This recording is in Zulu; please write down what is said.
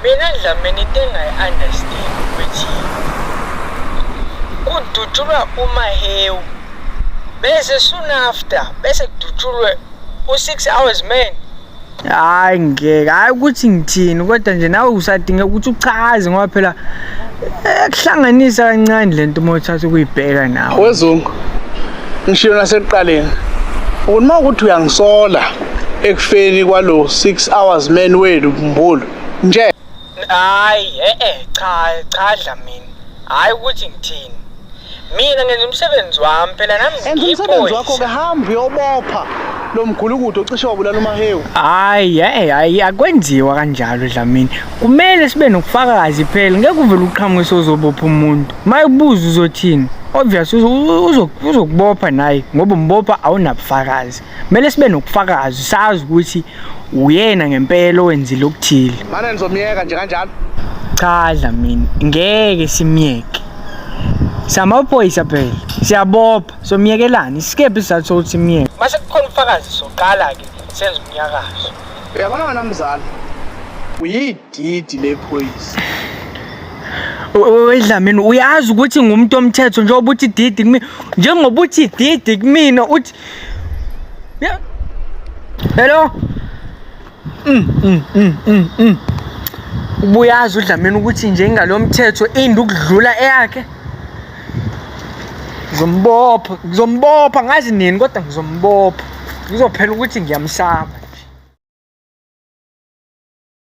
Mina Dlamini into engayi-understand ukuthi kudutshulwa uMahewu bese soon after bese kudutshulwe u-6 hours man. Hayi ngeke, hayi ukuthi ngithini kodwa nje nawe usadinga ukuthi uchaze ngoba phela kuhlanganisa kancane lento uma uthatha ukuyibheka nawe. Wezungu ngishilo nasekuqaleni ukuthi mawukuthi uyangisola ekufeni kwalo 6 hours man wethu Mbulu nje. Hayi cha Dlamini, hayi ukuthi ngithini, mina ngenza umsebenzi wami phela nami enza umsebenzi wakho ke hamba uyobopha lo mgulukudu ocishe wabulala uMahewu. Hayi akwenziwa kanjalo Dlamini, kumele sibe nokufakazi phela, ngeke uvele uqhamuke sozobopha umuntu mayibuza uzothini. Obvious uzokubopha naye ngoba umbopha awunabufakazi, kumele sibe nokufakazi sazi ukuthi uyena ngempela owenzile okuthile. Mana nizomiyeka nje kanjalo? Cha Dlamini, ngeke simiyeke, samaphoyisa phela siyabopha, somiyekelana isikephi sizathu sokuthi simiyeke. Mase kukhona ubufakazi soqala-ke senza umnyakazo. Uyabona wena mzala, uyididi lephoyisa. Dlamini, uyazi ukuthi ngumuntu omthetho njengoba uthi didi kumina, njengoba uthi didi kumina uthi hello. Ubuyazi uDlamini ukuthi nje ingalo mthetho indi ukudlula eyakhe. Ngizombopha ngazi nini kodwa ngizombopha, ngizophela ukuthi ngiyamsaba.